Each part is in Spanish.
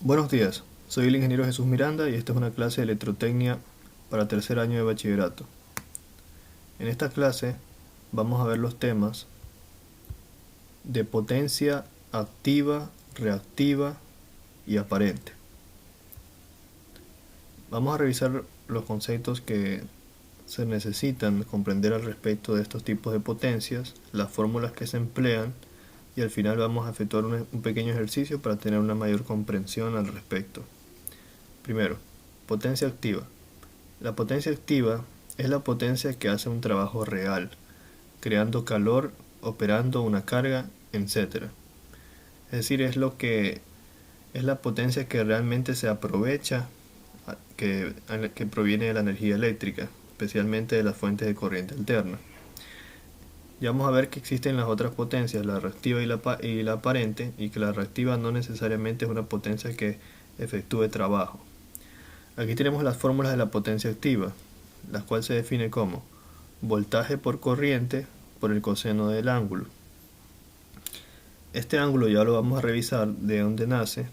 Buenos días, soy el ingeniero Jesús Miranda y esta es una clase de electrotecnia para tercer año de bachillerato. En esta clase vamos a ver los temas de potencia activa, reactiva y aparente. Vamos a revisar los conceptos que se necesitan comprender al respecto de estos tipos de potencias, las fórmulas que se emplean y al final vamos a efectuar un pequeño ejercicio para tener una mayor comprensión al respecto. Primero, potencia activa. La potencia activa es la potencia que hace un trabajo real, creando calor, operando una carga, etc. Es decir, es la potencia que realmente se aprovecha, que proviene de la energía eléctrica, especialmente de las fuentes de corriente alterna. Ya vamos a ver que existen las otras potencias, la reactiva y la aparente, y que la reactiva no necesariamente es una potencia que efectúe trabajo. Aquí tenemos las fórmulas de la potencia activa, las cuales se define como voltaje por corriente por el coseno del ángulo. Este ángulo ya lo vamos a revisar de dónde nace,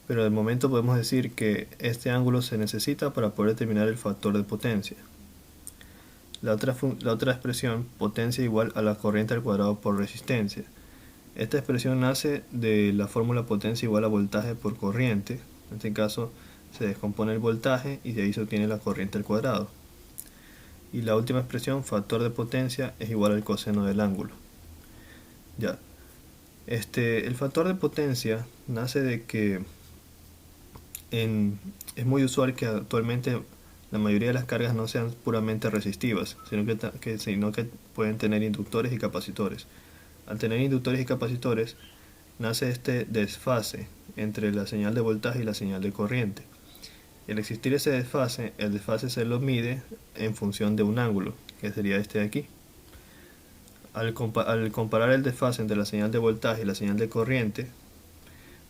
pero de momento podemos decir que este ángulo se necesita para poder determinar el factor de potencia. La otra expresión, potencia igual a la corriente al cuadrado por resistencia. Esta expresión nace de la fórmula potencia igual a voltaje por corriente. En este caso se descompone el voltaje y de ahí se obtiene la corriente al cuadrado. Y la última expresión, factor de potencia, es igual al coseno del ángulo. Ya. El factor de potencia nace de que es muy usual que actualmente la mayoría de las cargas no sean puramente resistivas, sino que pueden tener inductores y capacitores. Al tener inductores y capacitores, nace este desfase entre la señal de voltaje y la señal de corriente. Y al existir ese desfase, el desfase se lo mide en función de un ángulo, que sería este de aquí. Al comparar el desfase entre la señal de voltaje y la señal de corriente,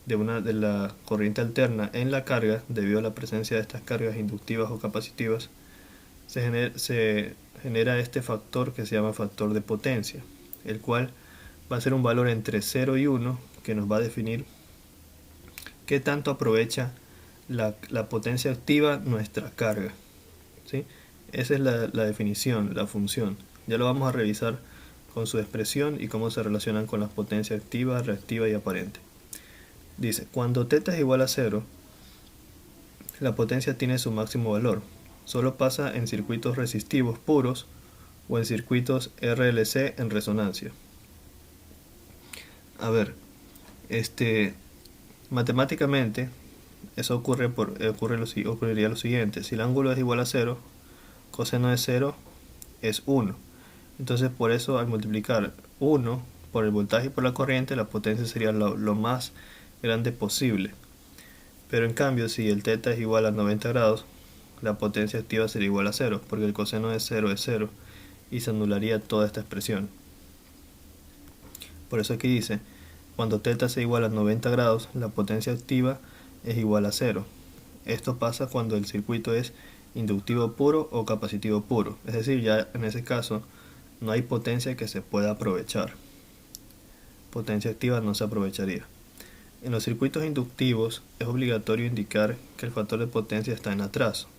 de la corriente alterna en la carga, debido a la presencia de estas cargas inductivas o capacitivas, se genera este factor que se llama factor de potencia, el cual va a ser un valor entre 0 y 1 que nos va a definir qué tanto aprovecha la potencia activa nuestra carga, ¿sí? Esa es la definición, la función. Ya lo vamos a revisar con su expresión y cómo se relacionan con las potencias activa, reactiva y aparente. Dice, cuando θ es igual a 0, la potencia tiene su máximo valor. Solo pasa en circuitos resistivos puros o en circuitos RLC en resonancia. A ver, matemáticamente eso ocurriría lo siguiente. Si el ángulo es igual a 0, coseno de 0 es 1. Entonces por eso al multiplicar 1 por el voltaje y por la corriente, la potencia sería lo más grande posible. Pero en cambio, si el θ es igual a 90 grados, la potencia activa sería igual a 0, porque el coseno de 0 es 0 y se anularía toda esta expresión. Por eso aquí dice, cuando θ sea igual a 90 grados, la potencia activa es igual a 0. Esto pasa cuando el circuito es inductivo puro o capacitivo puro, es decir, ya en ese caso no hay potencia que se pueda aprovechar. Potencia activa no se aprovecharía. En los circuitos inductivos es obligatorio indicar que el factor de potencia está en atraso.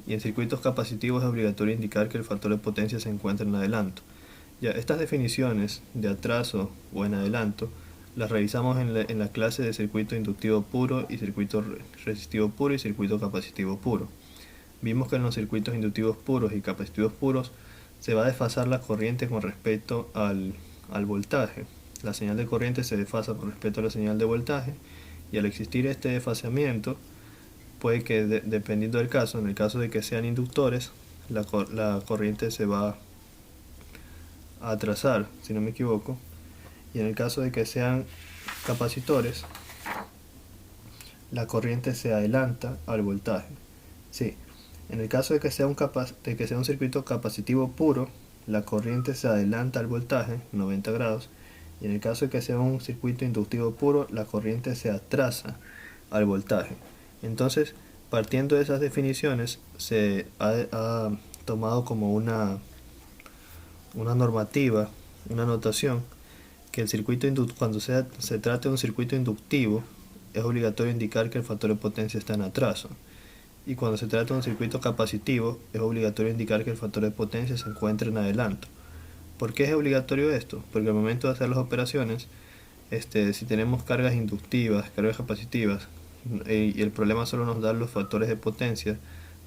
Y en circuitos capacitivos es obligatorio indicar que el factor de potencia se encuentra en adelanto. Ya, estas definiciones de atraso o en adelanto las revisamos en la clase de circuito inductivo puro y circuito resistivo puro y circuito capacitivo puro. Vimos que en los circuitos inductivos puros y capacitivos puros se va a desfasar la corriente con respecto al voltaje. La señal de corriente se desfasa con respecto a la señal de voltaje, y al existir este desfasamiento puede que dependiendo del caso, en el caso de que sean inductores, la corriente se va a atrasar, si no me equivoco, y en el caso de que sean capacitores, la corriente se adelanta al voltaje. Sí, en el caso de que sea un circuito capacitivo puro, la corriente se adelanta al voltaje 90 grados, y en el caso de que sea un circuito inductivo puro, la corriente se atrasa al voltaje. Entonces, partiendo de esas definiciones, se ha tomado como una normativa, una notación, que el circuito cuando se trate de un circuito inductivo, es obligatorio indicar que el factor de potencia está en atraso. Y cuando se trata de un circuito capacitivo, es obligatorio indicar que el factor de potencia se encuentra en adelanto. ¿Por qué es obligatorio esto? Porque al momento de hacer las operaciones, si tenemos cargas inductivas, cargas capacitivas, y el problema solo nos da los factores de potencia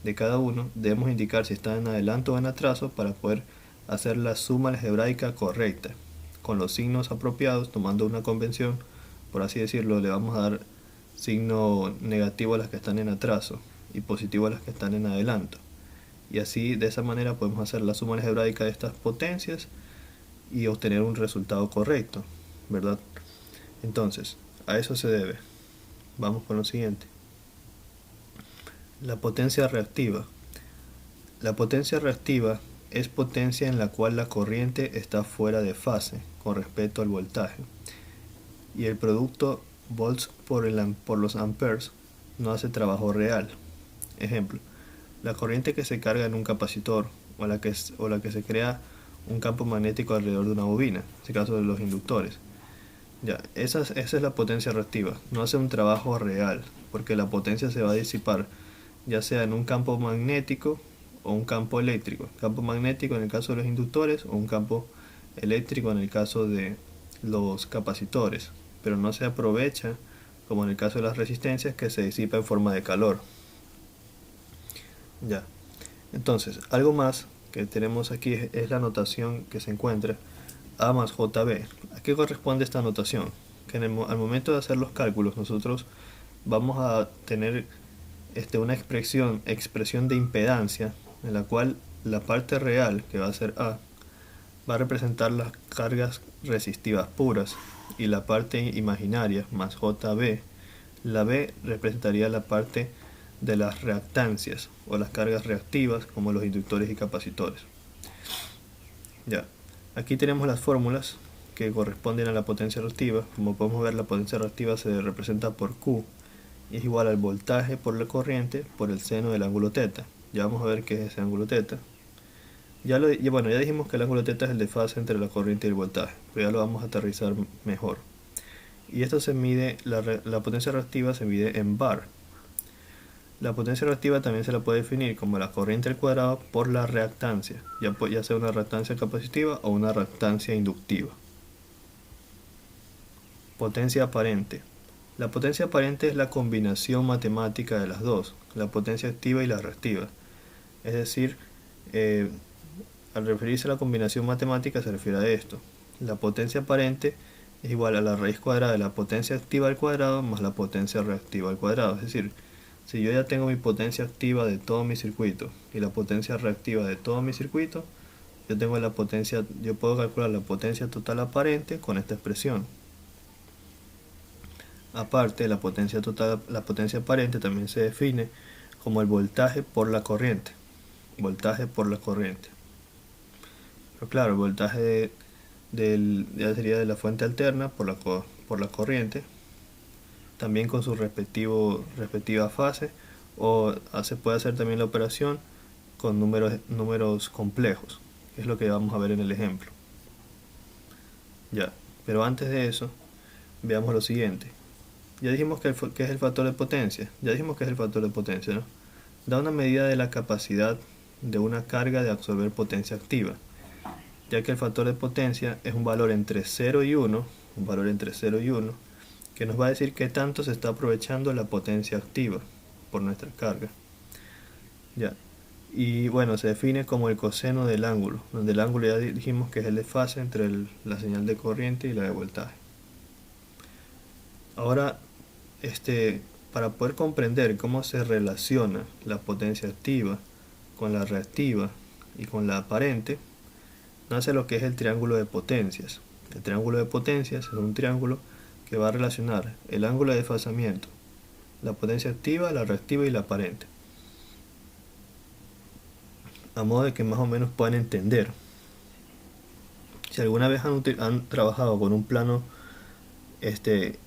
de cada uno, debemos indicar si está en adelanto o en atraso para poder hacer la suma algebraica correcta, con los signos apropiados, tomando una convención, por así decirlo. Le vamos a dar signo negativo a las que están en atraso y positivo a las que están en adelanto. Y así, de esa manera, podemos hacer la suma algebraica de estas potencias y obtener un resultado correcto, ¿verdad? Entonces, a eso se debe. Vamos con lo siguiente. La potencia reactiva. La potencia reactiva es potencia en la cual la corriente está fuera de fase con respecto al voltaje, y el producto volts por los amperes no hace trabajo real. Ejemplo, la corriente que se carga en un capacitor o la que se crea un campo magnético alrededor de una bobina, en este caso de los inductores. Ya, esa es la potencia reactiva, no hace un trabajo real, porque la potencia se va a disipar ya sea en un campo magnético o un campo eléctrico. Campo magnético en el caso de los inductores o un campo eléctrico en el caso de los capacitores, pero no se aprovecha como en el caso de las resistencias, que se disipa en forma de calor. Ya, entonces algo más que tenemos aquí es la notación que se encuentra A más JB. ¿A qué corresponde esta notación? Que al momento de hacer los cálculos nosotros vamos a tener una expresión de impedancia, en la cual la parte real, que va a ser A, va a representar las cargas resistivas puras, y la parte imaginaria, más JB, la B representaría la parte de las reactancias o las cargas reactivas, como los inductores y capacitores. Ya, aquí tenemos las fórmulas que corresponden a la potencia reactiva. Como podemos ver, la potencia reactiva se representa por Q, y es igual al voltaje por la corriente por el seno del ángulo θ. Ya vamos a ver qué es ese ángulo θ. Ya dijimos que el ángulo θ es el de fase entre la corriente y el voltaje, pero ya lo vamos a aterrizar mejor. Y esto se mide, la potencia reactiva se mide en bar. La potencia reactiva también se la puede definir como la corriente al cuadrado por la reactancia, ya sea una reactancia capacitiva o una reactancia inductiva. Potencia aparente. La potencia aparente es la combinación matemática de las dos, la potencia activa y la reactiva. Es decir, al referirse a la combinación matemática se refiere a esto. La potencia aparente es igual a la raíz cuadrada de la potencia activa al cuadrado más la potencia reactiva al cuadrado. Es decir, si yo ya tengo mi potencia activa de todo mi circuito y la potencia reactiva de todo mi circuito, yo puedo calcular la potencia total aparente con esta expresión. Aparte, la potencia aparente también se define como el voltaje por la corriente. Voltaje por la corriente. Pero claro, el voltaje ya sería de la fuente alterna por la corriente, también con su respectiva fase, o se puede hacer también la operación con números complejos, que es lo que vamos a ver en el ejemplo. Ya, pero antes de eso, veamos lo siguiente. Ya dijimos que es el factor de potencia. ¿No? Da una medida de la capacidad de una carga de absorber potencia activa, ya que el factor de potencia es un valor entre 0 y 1, que nos va a decir qué tanto se está aprovechando la potencia activa por nuestra carga. Ya. Y bueno, se define como el coseno del ángulo, donde el ángulo ya dijimos que es el de fase entre la señal de corriente y la de voltaje. Ahora, para poder comprender cómo se relaciona la potencia activa con la reactiva y con la aparente, nace lo que es el triángulo de potencias. El triángulo de potencias es un triángulo que va a relacionar el ángulo de desfasamiento, la potencia activa, la reactiva y la aparente, a modo de que más o menos puedan entender. Si alguna vez han trabajado con un plano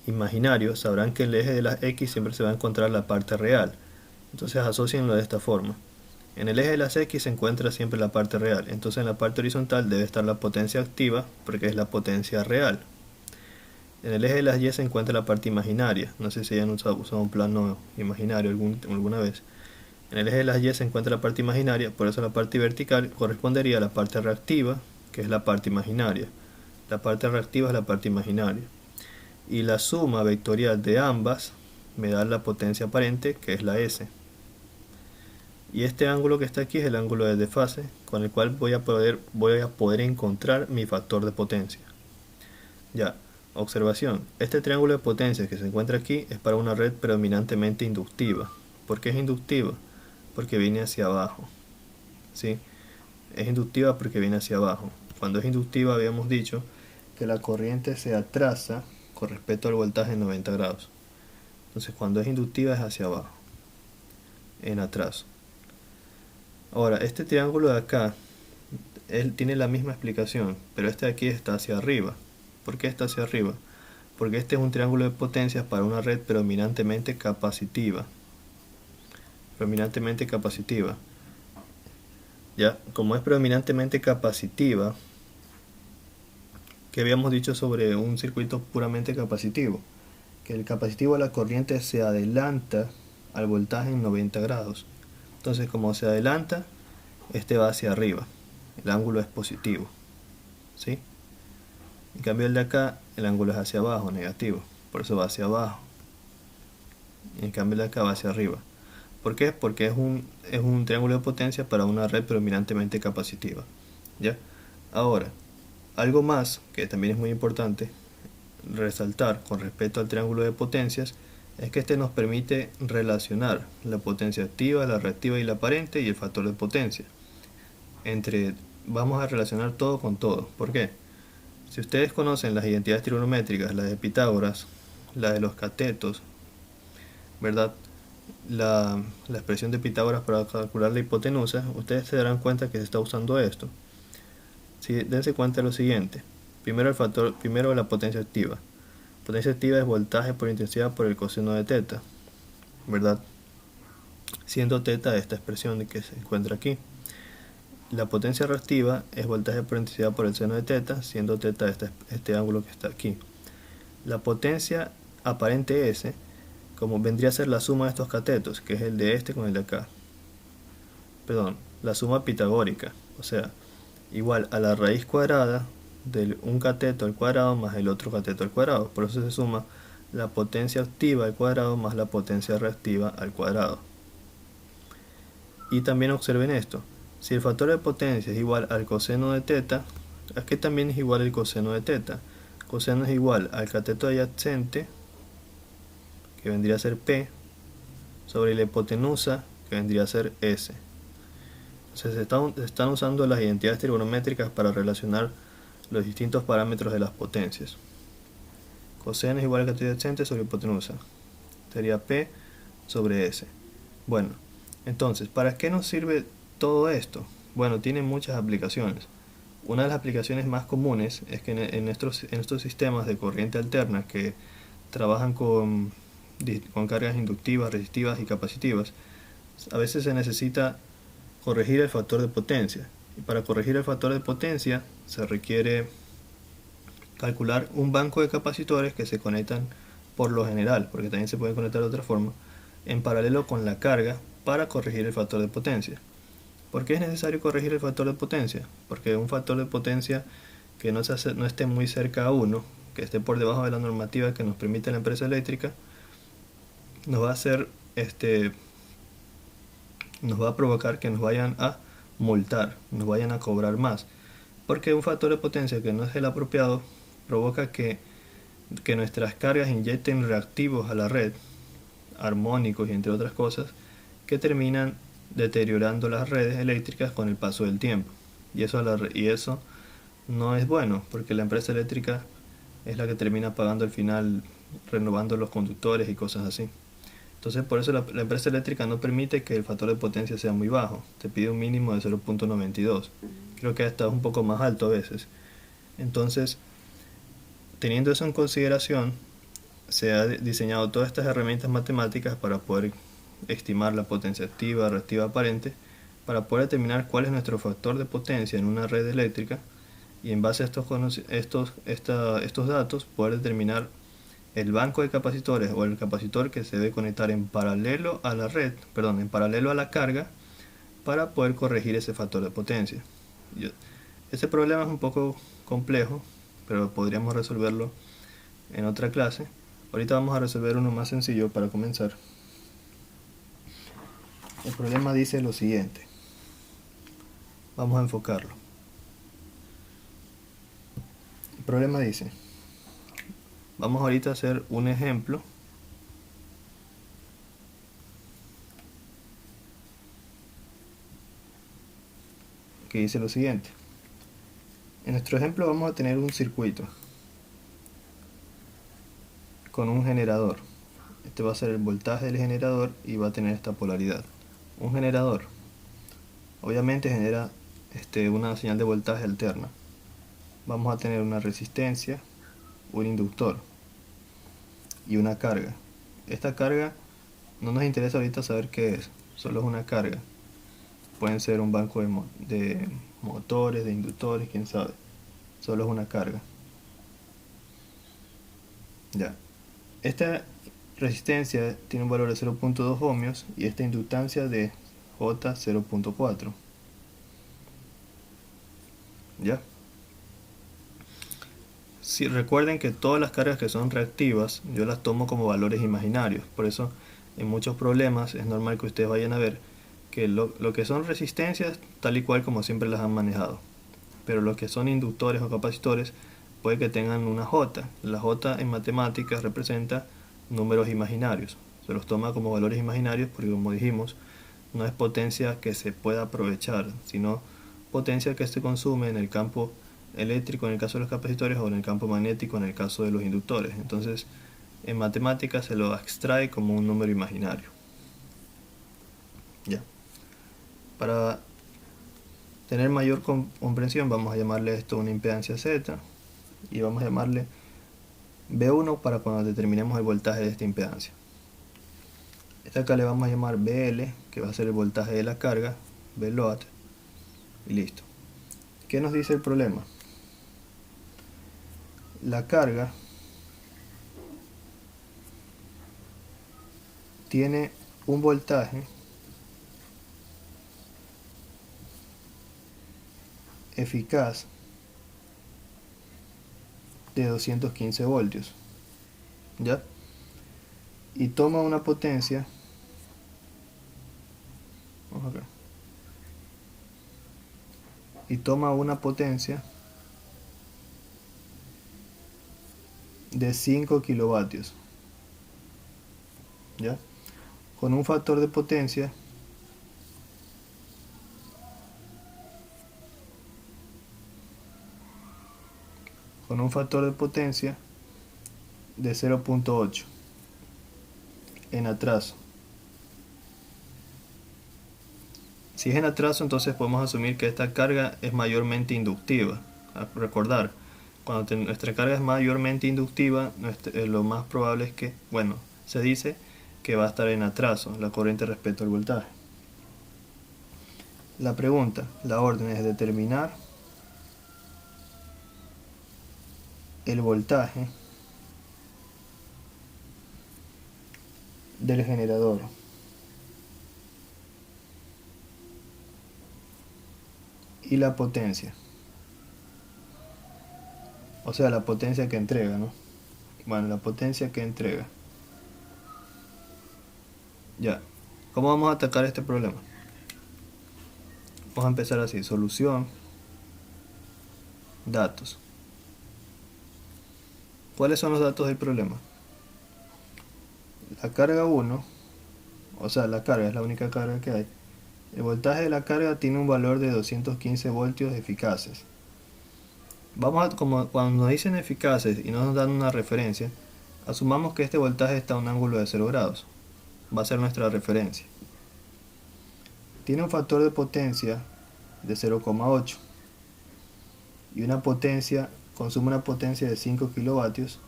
imaginario, sabrán que el eje de las X siempre se va a encontrar la parte real. Entonces asocienlo de esta forma. En el eje de las X se encuentra siempre la parte real. Entonces en la parte horizontal debe estar la potencia activa, porque es la potencia real. En el eje de las Y se encuentra la parte imaginaria. No sé si hayan usado un plano imaginario alguna vez. En el eje de las Y se encuentra la parte imaginaria, por eso la parte vertical correspondería a la parte reactiva, que es la parte imaginaria. La parte reactiva es la parte imaginaria. Y la suma vectorial de ambas me da la potencia aparente, que es la S. Y este ángulo que está aquí es el ángulo de desfase, con el cual voy a poder encontrar mi factor de potencia. Ya, observación. Este triángulo de potencias que se encuentra aquí es para una red predominantemente inductiva. ¿Por qué es inductiva? Porque viene hacia abajo. ¿Sí? Es inductiva porque viene hacia abajo. Cuando es inductiva habíamos dicho que la corriente se atrasa con respecto al voltaje en 90 grados. Entonces cuando es inductiva es hacia abajo, en atraso. Ahora, este triángulo de acá, él tiene la misma explicación, pero este de aquí está hacia arriba. ¿Por qué está hacia arriba? Porque este es un triángulo de potencias para una red predominantemente capacitiva. Predominantemente capacitiva. Ya, como es predominantemente capacitiva, ¿qué habíamos dicho sobre un circuito puramente capacitivo? Que el capacitivo de la corriente se adelanta al voltaje en 90 grados. Entonces, como se adelanta, este va hacia arriba. El ángulo es positivo. ¿Sí? En cambio el de acá, el ángulo es hacia abajo, negativo. Por eso va hacia abajo. Y en cambio el de acá va hacia arriba. ¿Por qué? Porque es un triángulo de potencia para una red predominantemente capacitiva. ¿Ya? Ahora, algo más que también es muy importante resaltar con respecto al triángulo de potencias es que este nos permite relacionar la potencia activa, la reactiva y la aparente y el factor de potencia. Vamos a relacionar todo con todo. ¿Por qué? Si ustedes conocen las identidades trigonométricas, las de Pitágoras, la de los catetos, ¿verdad? La expresión de Pitágoras para calcular la hipotenusa, ustedes se darán cuenta que se está usando esto. Dense cuenta de lo siguiente. Primero la potencia activa. Potencia activa es voltaje por intensidad por el coseno de teta, ¿verdad? Siendo teta esta expresión que se encuentra aquí. La potencia reactiva es voltaje por intensidad por el seno de teta, siendo teta este ángulo que está aquí. La potencia aparente S, como vendría a ser la suma de estos catetos, que es el de este con el de acá. Perdón, la suma pitagórica, o sea, igual a la raíz cuadrada de un cateto al cuadrado más el otro cateto al cuadrado. Por eso se suma la potencia activa al cuadrado más la potencia reactiva al cuadrado. Y también observen esto. Si el factor de potencia es igual al coseno de teta, aquí también es igual al coseno de teta. Coseno es igual al cateto adyacente, que vendría a ser P, sobre la hipotenusa, que vendría a ser S. Entonces se están usando las identidades trigonométricas para relacionar los distintos parámetros de las potencias. Coseno es igual al cateto adyacente sobre hipotenusa. Sería P sobre S. Bueno, entonces, ¿para qué nos sirve todo esto? Bueno, tiene muchas aplicaciones. Una de las aplicaciones más comunes es que en estos sistemas de corriente alterna que trabajan con cargas inductivas, resistivas y capacitivas, a veces se necesita corregir el factor de potencia. Y para corregir el factor de potencia se requiere calcular un banco de capacitores que se conectan por lo general, porque también se pueden conectar de otra forma, en paralelo con la carga para corregir el factor de potencia. ¿Por qué es necesario corregir el factor de potencia? Porque un factor de potencia que no esté muy cerca a 1, que esté por debajo de la normativa que nos permite la empresa eléctrica, nos va a hacer nos va a provocar que nos vayan a multar, nos vayan a cobrar más. Porque un factor de potencia que no es el apropiado provoca que nuestras cargas inyecten reactivos a la red, armónicos y entre otras cosas, que terminan deteriorando las redes eléctricas con el paso del tiempo. Y eso no es bueno, porque la empresa eléctrica es la que termina pagando al final, renovando los conductores y cosas así. Entonces por eso la empresa eléctrica no permite que el factor de potencia sea muy bajo. Te pide un mínimo de 0.92. Creo que hasta un poco más alto a veces. Entonces, teniendo eso en consideración, se ha diseñado todas estas herramientas matemáticas para poder estimar la potencia activa, reactiva, aparente, para poder determinar cuál es nuestro factor de potencia en una red eléctrica y en base a estos datos poder determinar el banco de capacitores o el capacitor que se debe conectar en paralelo a la red, perdón, en paralelo a la carga, para poder corregir ese factor de potencia. Ese problema es un poco complejo, pero podríamos resolverlo en otra clase. Ahorita vamos a resolver uno más sencillo para comenzar. El problema dice lo siguiente. Vamos a enfocarlo. El problema dice, vamos ahorita a hacer un ejemplo que dice lo siguiente. En nuestro ejemplo vamos a tener un circuito con un generador. Este va a ser el voltaje del generador y va a tener esta polaridad. Un generador obviamente genera una señal de voltaje alterna. Vamos a tener una resistencia, un inductor y una carga. Esta carga no nos interesa ahorita saber qué es, solo es una carga. Pueden ser un banco de motores, de inductores, quién sabe. Solo es una carga. Ya. Esta resistencia tiene un valor de 0.2 ohmios y esta inductancia de J 0.4. ¿Ya? Si recuerden que todas las cargas que son reactivas yo las tomo como valores imaginarios, por eso en muchos problemas es normal que ustedes vayan a ver que lo que son resistencias tal y cual como siempre las han manejado, pero lo que son inductores o capacitores puede que tengan una J. La J en matemáticas representa números imaginarios, se los toma como valores imaginarios porque, como dijimos, no es potencia que se pueda aprovechar, sino potencia que se consume en el campo eléctrico en el caso de los capacitores o en el campo magnético en el caso de los inductores. Entonces en matemáticas se lo extrae como un número imaginario. Ya. Para tener mayor comprensión vamos a llamarle esto una impedancia Z y vamos a llamarle B1 para cuando determinemos el voltaje de esta impedancia. Esta acá le vamos a llamar BL, que va a ser el voltaje de la carga, Vload, y listo. ¿Qué nos dice el problema? La carga tiene un voltaje eficaz de 215 voltios, ¿ya? Y toma una potencia, vamos acá, y toma una potencia de 5 kilovatios, ¿ya? Con un factor de potencia de 0.8 en atraso. Si es en atraso, entonces podemos asumir que esta carga es mayormente inductiva. A recordar, cuando nuestra carga es mayormente inductiva, lo más probable es que, bueno, se dice que va a estar en atraso la corriente respecto al voltaje. La pregunta, la orden es determinar el voltaje del generador y la potencia, o sea, la potencia que entrega, ¿no? Bueno, la potencia que entrega. Ya, ¿cómo vamos a atacar este problema? Vamos a empezar así: solución, datos. ¿Cuáles son los datos del problema? La carga 1, o sea, la carga es la única carga que hay. El voltaje de la carga tiene un valor de 215 voltios eficaces. Como cuando nos dicen eficaces y no nos dan una referencia, asumamos que este voltaje está a un ángulo de 0 grados. Va a ser nuestra referencia. Tiene un factor de potencia de 0,8 y consume una potencia de 5 kilovatios,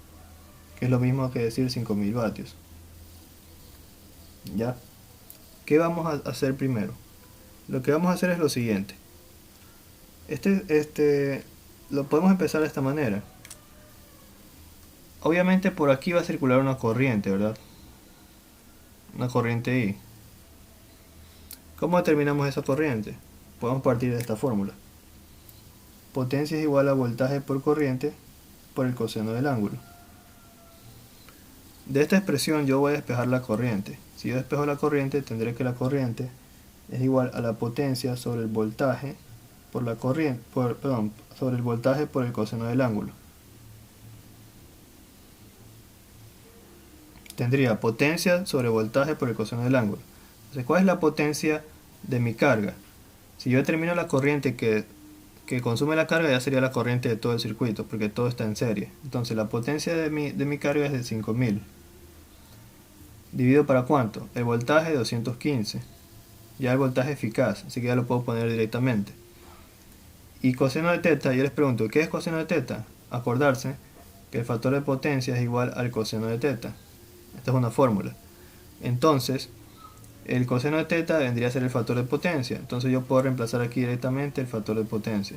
que es lo mismo que decir 5000 vatios. ¿Ya? ¿Qué vamos a hacer primero? Lo que vamos a hacer es lo siguiente. Este lo podemos empezar de esta manera. Obviamente por aquí va a circular una corriente, ¿verdad? Una corriente I. ¿Cómo determinamos esa corriente? Podemos partir de esta fórmula. Potencia es igual a voltaje por corriente por el coseno del ángulo. De esta expresión yo voy a despejar la corriente. Si yo despejo la corriente, tendré que la corriente es igual a la potencia sobre el voltaje por la corriente, sobre el voltaje por el coseno del ángulo. Tendría potencia sobre voltaje por el coseno del ángulo. Entonces, ¿cuál es la potencia de mi carga? Si yo determino la corriente que consume la carga, ya sería la corriente de todo el circuito, porque todo está en serie. Entonces, la potencia de mi carga es de 5000. ¿Dividido para cuánto? El voltaje 215. Ya el voltaje eficaz, así que ya lo puedo poner directamente. Y coseno de teta, yo les pregunto, ¿qué es coseno de teta? Acordarse que el factor de potencia es igual al coseno de teta. Esta es una fórmula. Entonces, el coseno de teta vendría a ser el factor de potencia. Entonces yo puedo reemplazar aquí directamente el factor de potencia.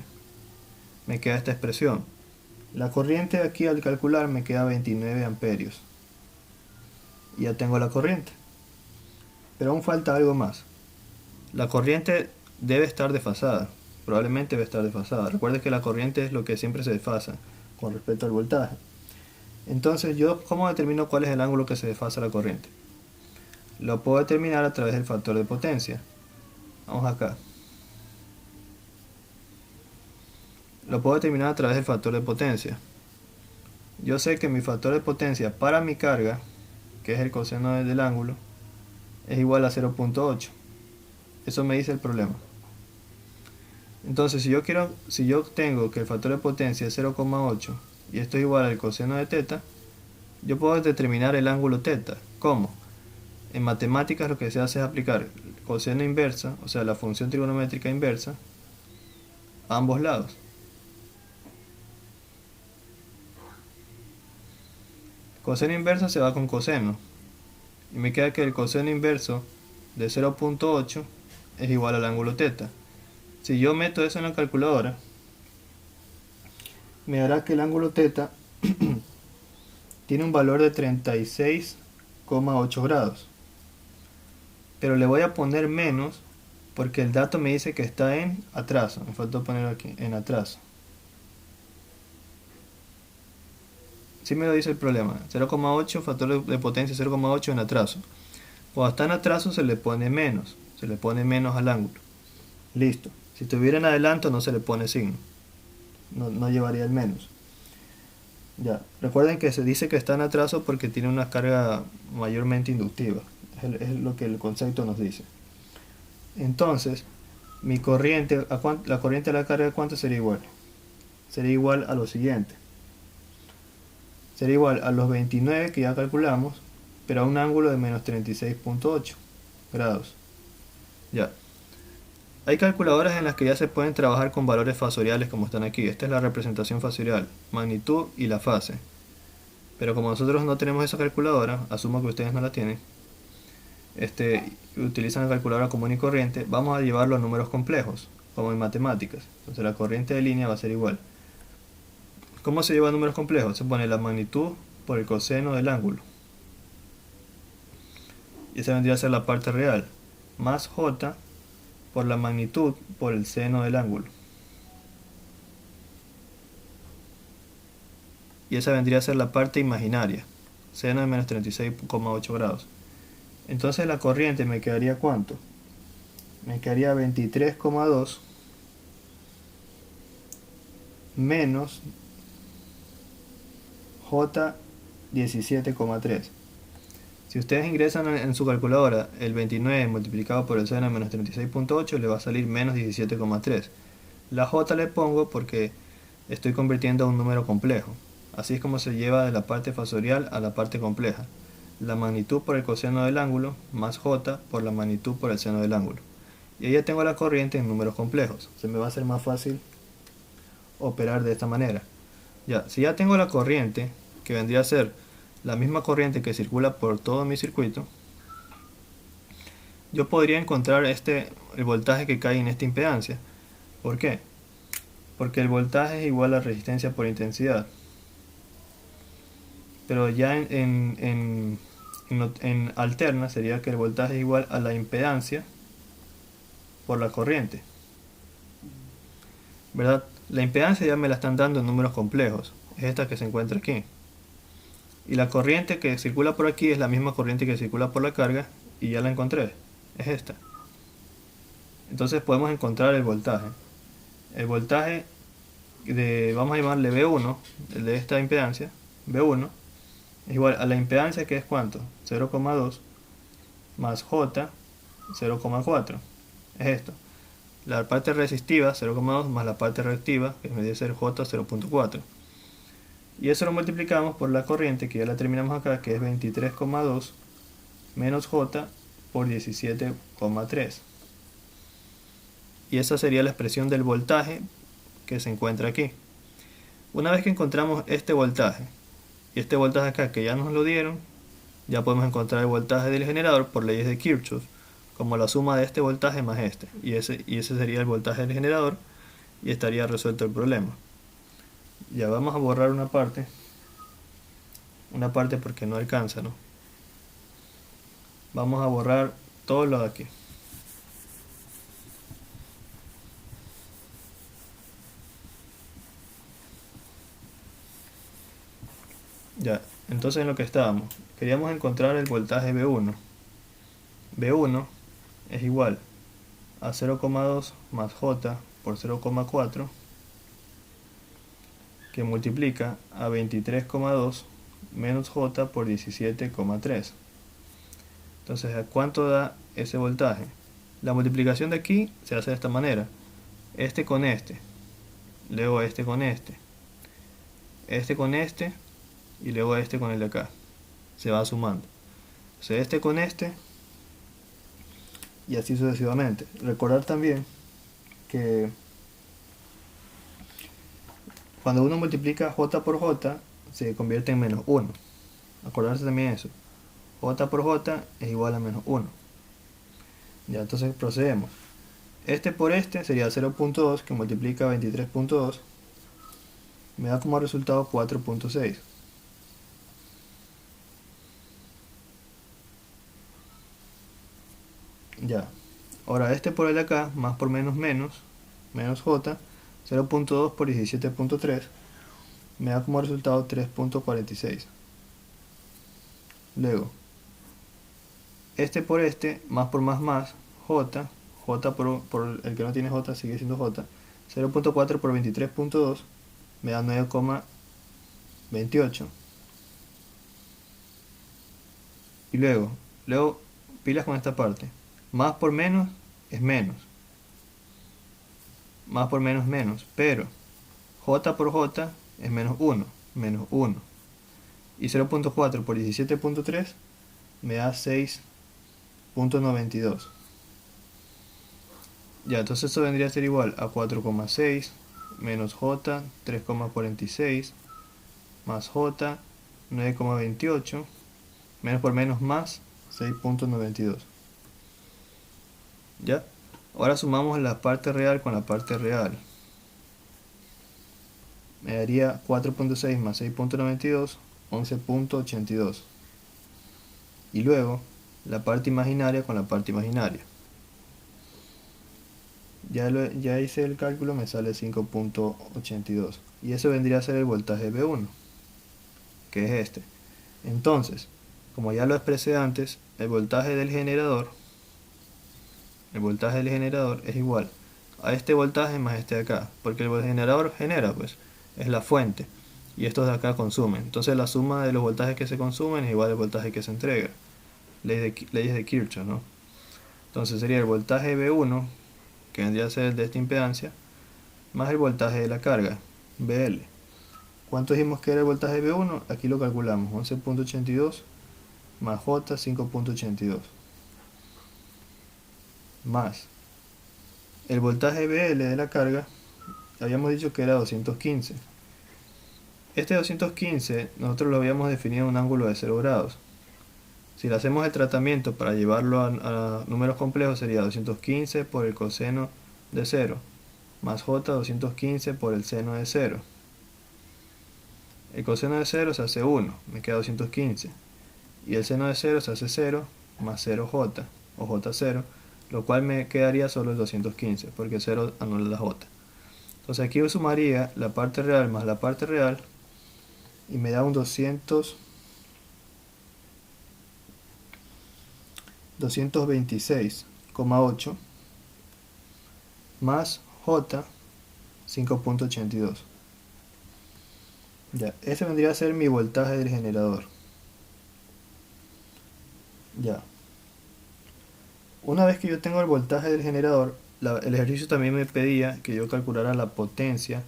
Me queda esta expresión. La corriente aquí al calcular me queda 29 amperios. Y ya tengo la corriente. Pero aún falta algo más. La corriente debe estar desfasada. Probablemente debe estar desfasada. Recuerde que la corriente es lo que siempre se desfasa con respecto al voltaje. Entonces, ¿cómo determino cuál es el ángulo que se desfasa la corriente? Lo puedo determinar a través del factor de potencia. Vamos acá. Lo puedo determinar a través del factor de potencia. Yo sé que mi factor de potencia para mi carga, que es el coseno del ángulo, es igual a 0.8. Eso me dice el problema. Entonces, si yo tengo que el factor de potencia es 0,8 y esto es igual al coseno de teta, yo puedo determinar el ángulo teta. ¿Cómo? En matemáticas lo que se hace es aplicar coseno inversa, o sea, la función trigonométrica inversa, a ambos lados. Coseno inverso se va con coseno. Y me queda que el coseno inverso de 0.8 es igual al ángulo teta. Si yo meto eso en la calculadora, me dará que el ángulo teta tiene un valor de 36,8 grados. Pero le voy a poner menos porque el dato me dice que está en atraso. Me faltó poner aquí, en atraso. Sí me lo dice el problema. 0,8, factor de potencia 0,8 en atraso. Cuando está en atraso se le pone menos. Se le pone menos al ángulo. Listo. Si estuviera en adelanto no se le pone signo. No llevaría el menos. Ya. Recuerden que se dice que está en atraso porque tiene una carga mayormente inductiva. Es lo que el concepto nos dice. Entonces, mi corriente, la corriente de la carga, ¿cuánto sería igual? Sería igual a lo siguiente. Sería igual a los 29 que ya calculamos, pero a un ángulo de menos 36,8 grados. Ya. Hay calculadoras en las que ya se pueden trabajar con valores fasoriales como están aquí. Esta es la representación fasorial, magnitud y la fase. Pero como nosotros no tenemos esa calculadora, asumo que ustedes no la tienen, utilizan la calculadora común y corriente, vamos a llevarlo a números complejos, como en matemáticas. Entonces la corriente de línea va a ser igual. ¿Cómo se lleva a números complejos? Se pone la magnitud por el coseno del ángulo. Y esa vendría a ser la parte real. Más j por la magnitud por el seno del ángulo. Y esa vendría a ser la parte imaginaria. Seno de menos 36,8 grados. Entonces la corriente me quedaría ¿cuánto? Me quedaría 23,2 menos J 17,3. Si ustedes ingresan en su calculadora el 29 multiplicado por el seno de menos 36,8 le va a salir menos 17,3. La J le pongo porque estoy convirtiendo a un número complejo. Así es como se lleva de la parte fasorial a la parte compleja. La magnitud por el coseno del ángulo más J por la magnitud por el seno del ángulo. Y ahí ya tengo la corriente en números complejos. Se me va a hacer más fácil operar de esta manera. Ya, si ya tengo la corriente, que vendría a ser la misma corriente que circula por todo mi circuito, yo podría encontrar el voltaje que cae en esta impedancia. ¿Por qué? porque el voltaje es igual a resistencia por intensidad. Pero ya en alterna sería que el voltaje es igual a la impedancia por la corriente, ¿verdad? La impedancia ya me la están dando en números complejos, es esta que se encuentra aquí. Y la corriente que circula por aquí es la misma corriente que circula por la carga, y ya la encontré, es esta. Entonces podemos encontrar el voltaje. El voltaje vamos a llamarle V1, el de esta impedancia, V1, es igual a la impedancia, que es ¿cuánto? 0,2 más J 0,4. Es esto. La parte resistiva 0,2 más la parte reactiva, que debe ser J 0,4. Y eso lo multiplicamos por la corriente, que ya la terminamos acá, que es 23,2 menos J por 17,3. Y esa sería la expresión del voltaje que se encuentra aquí. Una vez que encontramos este voltaje y este voltaje acá, que ya nos lo dieron, ya podemos encontrar el voltaje del generador por leyes de Kirchhoff, como la suma de este voltaje más este, y ese sería el voltaje del generador, y estaría resuelto el problema. Ya vamos a borrar una parte porque no alcanza, ¿no? Vamos a borrar todo lo de aquí. Ya, entonces en lo que estábamos, queríamos encontrar el voltaje V1. V1 es igual a 0,2 más J por 0,4, que multiplica a 23,2 menos J por 17,3. Entonces, ¿a cuánto da ese voltaje? La multiplicación de aquí se hace de esta manera. Este con este, luego este con este con este, y luego este con el de acá. Se va sumando. O sea, este con este, y así sucesivamente. Recordar también que cuando uno multiplica J por J, se convierte en menos 1. Acordarse también eso. J por J es igual a menos 1. Ya, entonces procedemos. Este por este sería 0,2, que multiplica 23,2. Me da como resultado 4,6. Ya. Ahora este por el de acá, más por menos menos J, 0,2 por 17,3, me da como resultado 3,46. Luego, este por este, más por más, J por el que no tiene J sigue siendo J, 0,4 por 23,2 me da 9,28. Y luego pilas con esta parte. Más por menos es menos. Más por menos es menos. Pero J por J es menos 1. Menos 1. Y 0,4 por 17,3 me da 6,92. Ya, entonces esto vendría a ser igual a 4,6 menos J 3,46 más J 9,28 menos por menos más 6,92. ¿Ya? Ahora sumamos la parte real con la parte real. Me daría 4,6 más 6,92, 11,82. Y luego la parte imaginaria con la parte imaginaria. Ya hice el cálculo, me sale 5,82. Y eso vendría a ser el voltaje V1, que es este. Entonces, como ya lo expresé antes, el voltaje del generador es igual a este voltaje más este de acá, porque el generador genera, pues, es la fuente, y estos de acá consumen. Entonces la suma de los voltajes que se consumen es igual al voltaje que se entrega. Leyes de Kirchhoff, ¿no? Entonces sería el voltaje V1, que vendría a ser el de esta impedancia, más el voltaje de la carga, VL. ¿Cuánto dijimos que era el voltaje V1? Aquí lo calculamos, 11,82 más J 5,82, más el voltaje VL de la carga, habíamos dicho que era 215. Este 215 nosotros lo habíamos definido en un ángulo de 0 grados. Si le hacemos el tratamiento para llevarlo a números complejos, sería 215 por el coseno de 0, más j 215 por el seno de 0. El coseno de 0 se hace 1, me queda 215. Y el seno de 0 se hace 0 más 0j, o j0, lo cual me quedaría solo el 215, porque 0 anula la j. Entonces aquí yo sumaría la parte real más la parte real, y me da un 226,8 más j 5.82. Ya, ese vendría a ser mi voltaje del generador. Ya. Una vez que yo tengo el voltaje del generador, el ejercicio también me pedía que yo calculara la potencia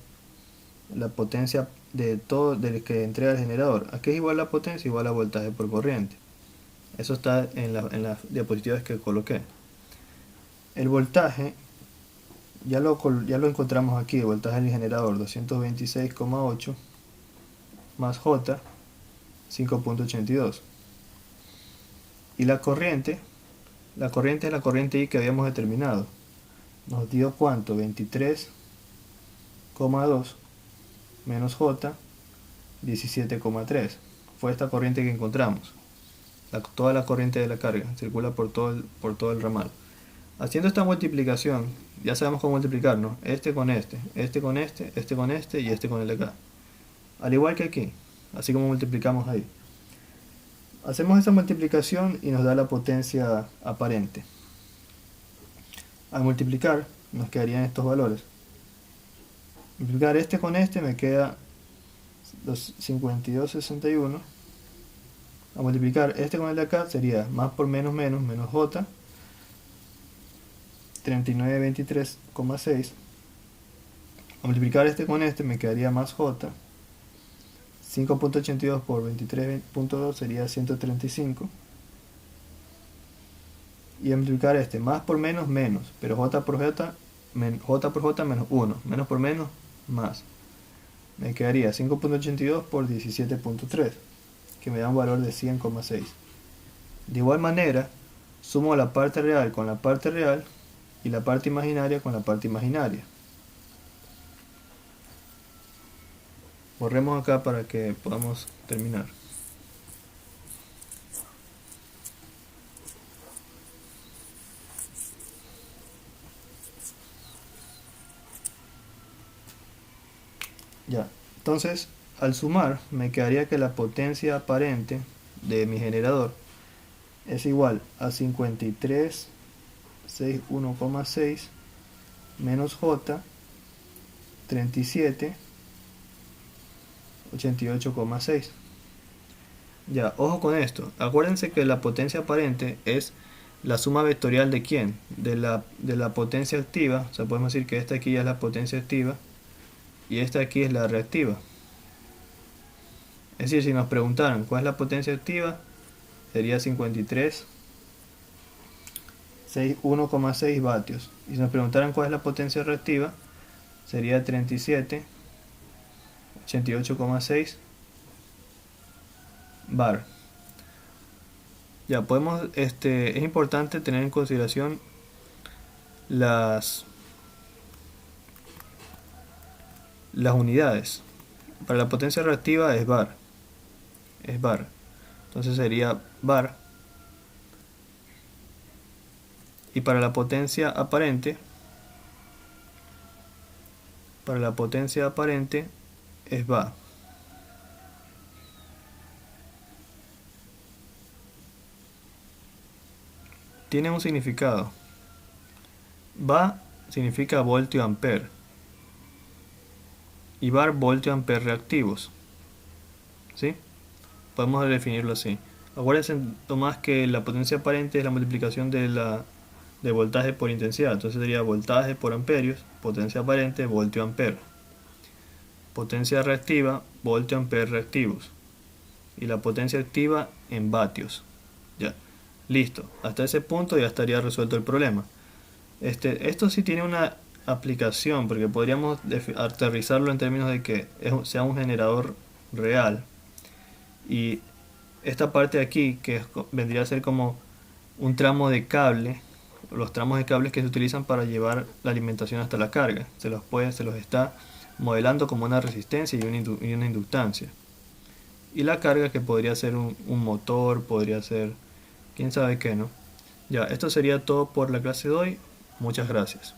de todo del que entrega el generador. ¿A qué es igual la potencia? Igual a voltaje por corriente. Eso está en las diapositivas que coloqué. El voltaje ya lo encontramos aquí, el voltaje del generador, 226,8 más J 5.82. Y la corriente es la corriente I que habíamos determinado. Nos dio ¿cuánto? 23,2 menos J 17,3. Fue esta corriente que encontramos. Toda la corriente de la carga circula por todo el ramal. Haciendo esta multiplicación, ya sabemos cómo multiplicar, ¿no? Este con este, este con este, este con este y este con el de acá. Al igual que aquí, así como multiplicamos ahí. Hacemos esta multiplicación y nos da la potencia aparente. Al multiplicar, nos quedarían estos valores. Multiplicar este con este me queda 52,61. A multiplicar este con el de acá sería más por menos menos J 3923,6. A multiplicar este con este me quedaría más J 5.82 por 23.2 sería 135. Y a multiplicar este más por menos menos, pero J por J menos 1, menos por menos más. Me quedaría 5.82 por 17.3, que me da un valor de 100,6. De igual manera, sumo la parte real con la parte real y la parte imaginaria con la parte imaginaria. Borremos acá para que podamos terminar. Ya, entonces al sumar me quedaría que la potencia aparente de mi generador es igual a 53,61,6 menos J 37,88,6. Ya, ojo con esto. Acuérdense que la potencia aparente es la suma vectorial de ¿quién? De la potencia activa. O sea, podemos decir que esta aquí ya es la potencia activa y esta aquí es la reactiva. Es decir, si nos preguntaran cuál es la potencia activa, sería 53,61,6 vatios. Y si nos preguntaran cuál es la potencia reactiva, sería 37,88,6 bar. Ya podemos, es importante tener en consideración las unidades. Para la potencia reactiva es bar. Entonces sería bar. Y para la potencia aparente es va. Tiene un significado. Va significa voltio ampere y bar voltio ampere reactivos. ¿Sí? Podemos definirlo así. Acuérdense nomás que la potencia aparente es la multiplicación de voltaje por intensidad. Entonces sería voltaje por amperios, potencia aparente, voltio ampere. Potencia reactiva, voltio ampere reactivos. Y la potencia activa en vatios. Ya. Listo. Hasta ese punto ya estaría resuelto el problema. Esto sí tiene una aplicación, porque podríamos aterrizarlo en términos de que sea un generador real. Y esta parte de aquí, que vendría a ser como un tramo de cable los tramos de cables que se utilizan para llevar la alimentación hasta la carga. Se los está modelando como una resistencia y una inductancia. Y la carga, que podría ser un motor, podría ser quién sabe qué, ¿no? Ya, esto sería todo por la clase de hoy. Muchas gracias.